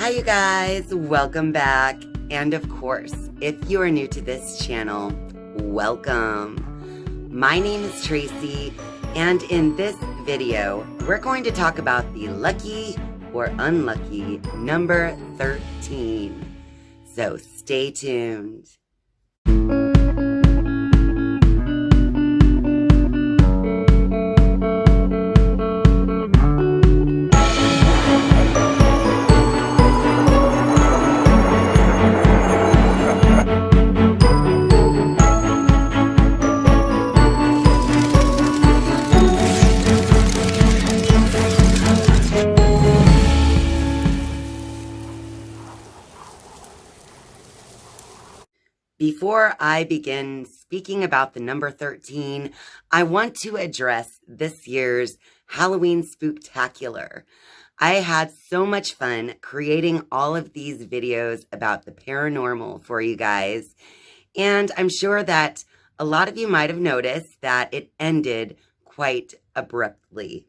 Hi you guys, welcome back. And of course, if you are new to this channel, welcome. My name is Tracy, and in this video, we're going to talk about the lucky or unlucky number 13. So stay tuned. Before I begin speaking about the number 13, I want to address this year's Halloween Spooktacular. I had so much fun creating all of these videos about the paranormal for you guys, and I'm sure that a lot of you might have noticed that it ended quite abruptly.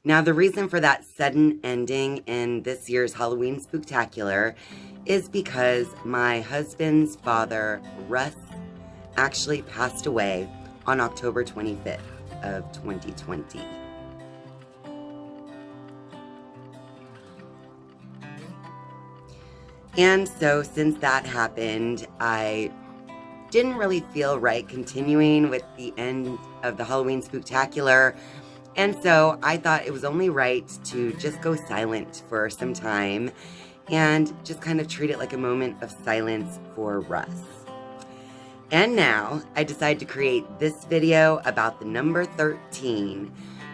Now, the reason for that sudden ending in this year's Halloween Spooktacular is because my husband's father, Russ, actually passed away on October 25th of 2020. And so since that happened, I didn't really feel right continuing with the end of the Halloween Spooktacular. And so I thought it was only right to just go silent for some time and just kind of treat it like a moment of silence for Russ. And now I decided to create this video about the number 13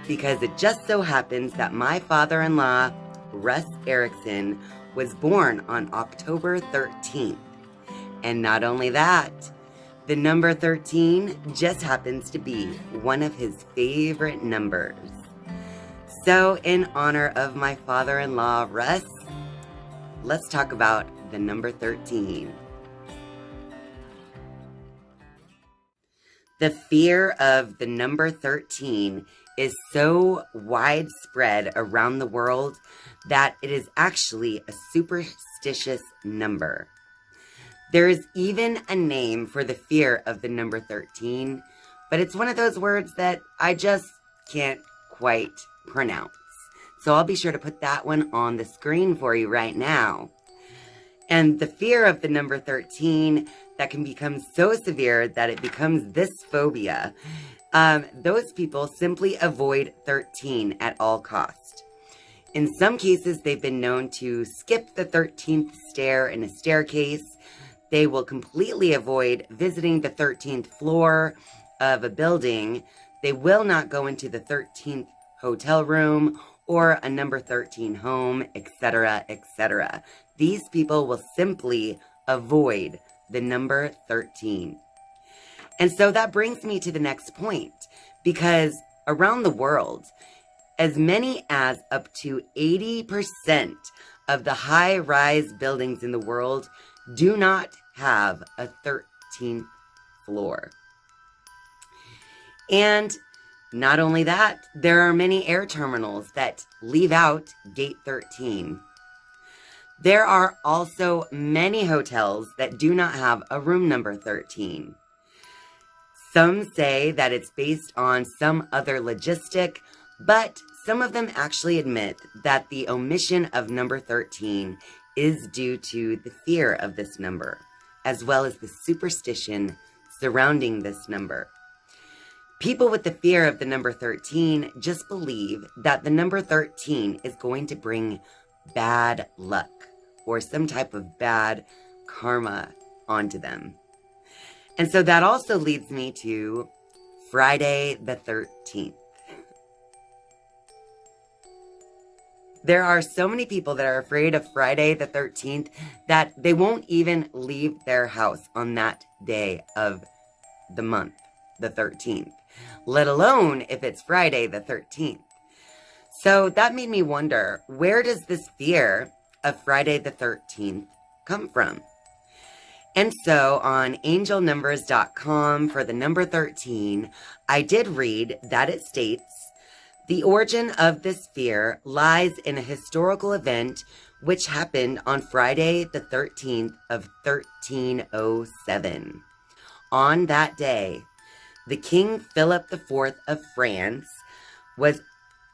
because it just so happens that my father-in-law, Russ Erickson, was born on October 13th. And not only that, the number 13 just happens to be one of his favorite numbers. So in honor of my father-in-law, Russ, let's talk about the number 13. The fear of the number 13 is so widespread around the world that it is actually a superstitious number. There is even a name for the fear of the number 13, but it's one of those words that I just can't quite pronounce. So I'll be sure to put that one on the screen for you right now. And the fear of the number 13 that can become so severe that it becomes this phobia, those people simply avoid 13 at all costs. In some cases, they've been known to skip the 13th stair in a staircase. They will completely avoid visiting the 13th floor of a building. They will not go into the 13th hotel room or a number 13 home, etc., etc. These people will simply avoid the number 13. And so that brings me to the next point, because around the world, as many as up to 80% of the high-rise buildings in the world do not have a 13th floor. And not only that, there are many air terminals that leave out gate 13. There are also many hotels that do not have a room number 13. Some say that it's based on some other logistic, but some of them actually admit that the omission of number 13 is due to the fear of this number, as well as the superstition surrounding this number. People with the fear of the number 13 just believe that the number 13 is going to bring bad luck or some type of bad karma onto them. And so that also leads me to Friday the 13th. There are so many people that are afraid of Friday the 13th that they won't even leave their house on that day of the month, the 13th, let alone if it's Friday the 13th. So that made me wonder, where does this fear of Friday the 13th come from? And so on angelnumbers.com for the number 13, I did read that it states, the origin of this fear lies in a historical event which happened on Friday the 13th of 1307. On that day, the King Philip IV of France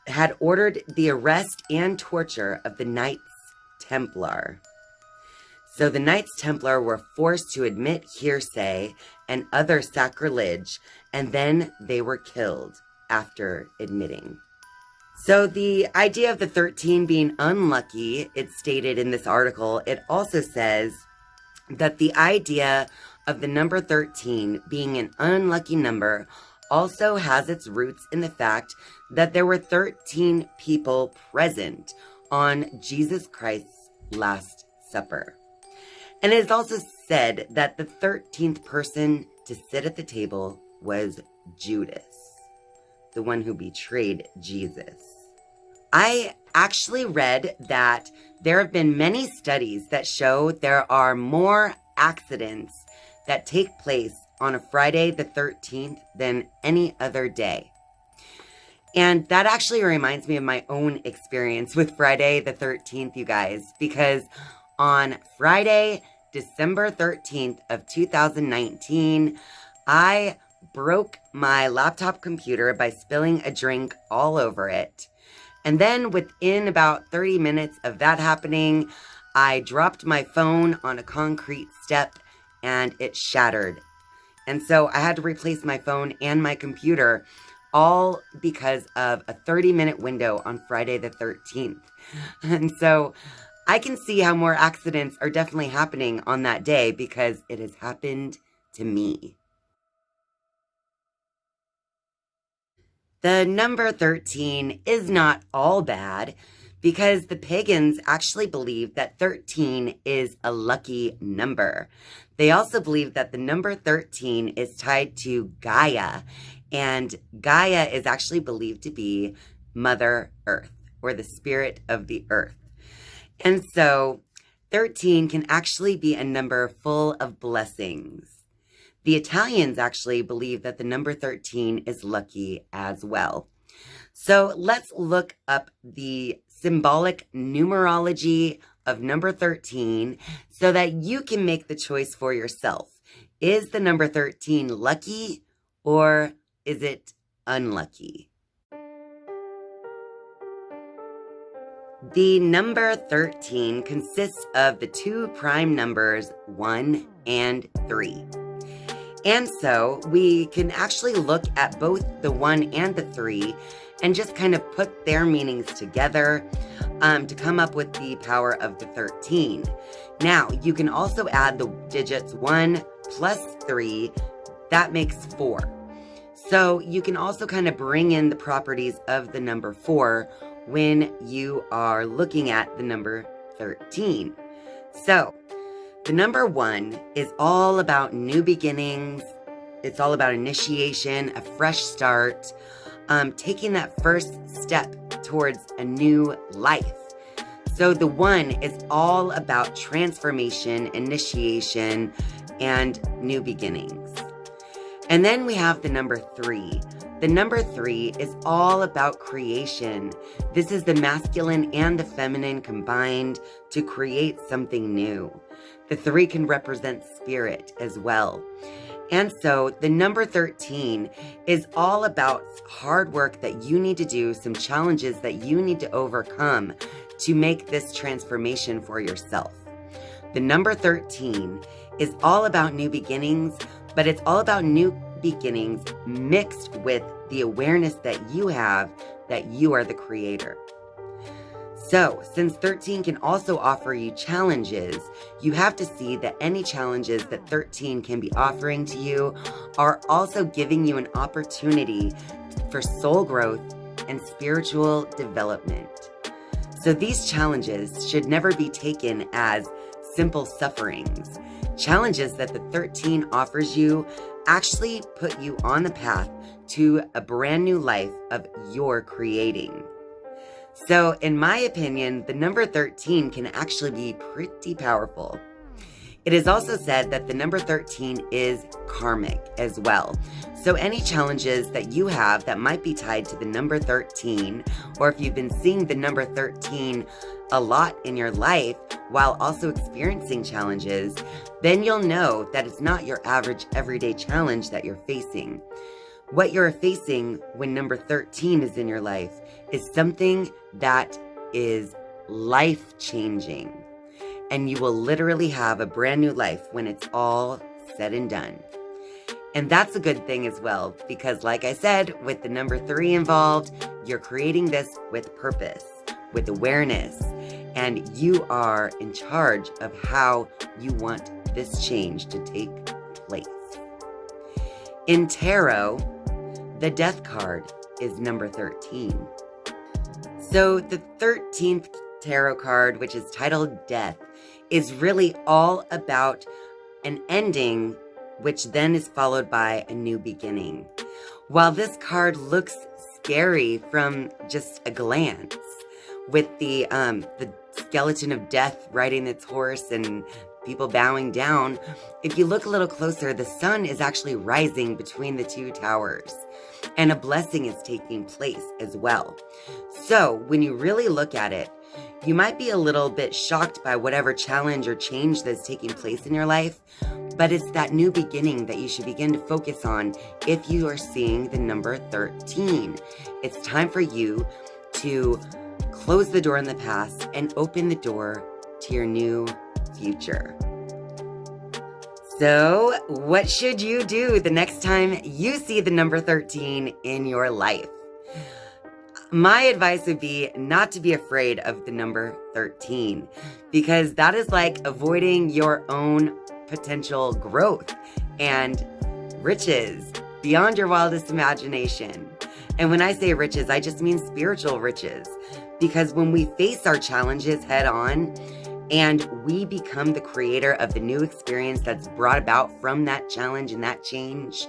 had ordered the arrest and torture of the Knights Templar. So the Knights Templar were forced to admit hearsay and other sacrilege, and then they were killed after admitting. So the idea of the 13 being unlucky, it's stated in this article. It also says that the idea of the number 13 being an unlucky number also has its roots in the fact that there were 13 people present on Jesus Christ's Last Supper. And it is also said that the 13th person to sit at the table was Judas, the one who betrayed Jesus. I actually read that there have been many studies that show there are more accidents that take place on a Friday the 13th than any other day. And that actually reminds me of my own experience with Friday the 13th, you guys, because on Friday, December 13th of 2019, I broke my laptop computer by spilling a drink all over it. And then within about 30 minutes of that happening, I dropped my phone on a concrete step and it shattered. And so I had to replace my phone and my computer, all because of a 30-minute window on Friday the 13th. And so I can see how more accidents are definitely happening on that day because it has happened to me. The number 13 is not all bad because the pagans actually believe that 13 is a lucky number. They also believe that the number 13 is tied to Gaia, and Gaia is actually believed to be Mother Earth, or the spirit of the earth. And so 13 can actually be a number full of blessings. The Italians actually believe that the number 13 is lucky as well. So let's look up the symbolic numerology of number 13 so that you can make the choice for yourself. Is the number 13 lucky or is it unlucky? The number 13 consists of the two prime numbers 1 and 3. And so we can actually look at both the 1 and the 3 and just kind of put their meanings together to come up with the power of the 13. Now, you can also add the digits 1 plus 3. That makes 4. So you can also kind of bring in the properties of the number 4 when you are looking at the number 13. So the number 1 is all about new beginnings. It's all about initiation, a fresh start, taking that first step towards a new life. So the 1 is all about transformation, initiation, and new beginnings. And then we have the number 3. The number 3 is all about creation. This is the masculine and the feminine combined to create something new. The 3 can represent spirit as well. And so the number 13 is all about hard work that you need to do, some challenges that you need to overcome to make this transformation for yourself. The number 13 is all about new beginnings, but it's all about new beginnings mixed with the awareness that you have that you are the creator. So, since 13 can also offer you challenges, you have to see that any challenges that 13 can be offering to you are also giving you an opportunity for soul growth and spiritual development. So these challenges should never be taken as simple sufferings. Challenges that the 13 offers you actually put you on the path to a brand new life of your creating. So, in my opinion, the number 13 can actually be pretty powerful. It is also said that the number 13 is karmic as well. So any challenges that you have that might be tied to the number 13, or if you've been seeing the number 13 a lot in your life while also experiencing challenges, then you'll know that it's not your average everyday challenge that you're facing. What you're facing when number 13 is in your life is something that is life-changing. And you will literally have a brand new life when it's all said and done. And that's a good thing as well, because like I said, with the number 3 involved, you're creating this with purpose, with awareness, and you are in charge of how you want this change to take place. In tarot, the death card is number 13. So the 13th tarot card, which is titled Death, is really all about an ending, which then is followed by a new beginning. While this card looks scary from just a glance, with the skeleton of death riding its horse and people bowing down, if you look a little closer, the sun is actually rising between the two towers, and a blessing is taking place as well. So when you really look at it, you might be a little bit shocked by whatever challenge or change that's taking place in your life, but it's that new beginning that you should begin to focus on if you are seeing the number 13. It's time for you to close the door in the past and open the door to your new future. So, what should you do the next time you see the number 13 in your life? My advice would be not to be afraid of the number 13, because that is like avoiding your own potential growth and riches beyond your wildest imagination. And when I say riches, I just mean spiritual riches, because when we face our challenges head on and we become the creator of the new experience that's brought about from that challenge and that change,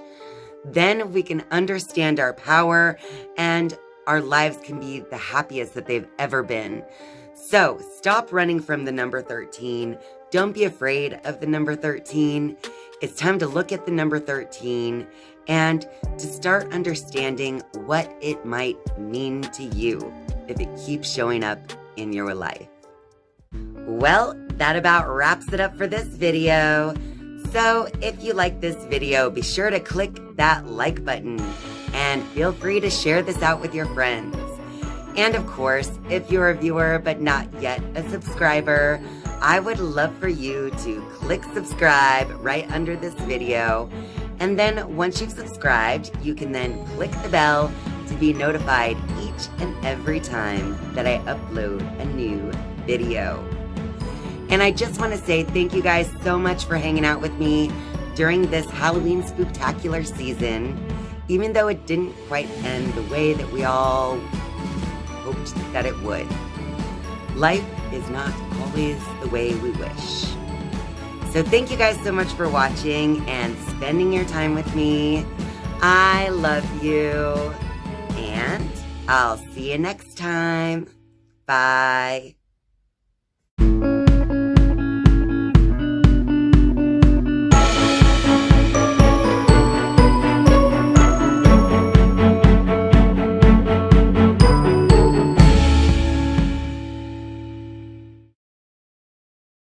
then we can understand our power and our lives can be the happiest that they've ever been. So stop running from the number 13. Don't be afraid of the number 13. It's time to look at the number 13 and to start understanding what it might mean to you if it keeps showing up in your life. Well, that about wraps it up for this video. So if you like this video, be sure to click that like button and feel free to share this out with your friends. And of course, if you're a viewer but not yet a subscriber, I would love for you to click subscribe right under this video. And then once you've subscribed, you can then click the bell to be notified each and every time that I upload a new video. And I just want to say thank you guys so much for hanging out with me during this Halloween spooktacular season, even though it didn't quite end the way that we all hoped that it would. Life is not always the way we wish. So thank you guys so much for watching and spending your time with me. I love you, and I'll see you next time. Bye.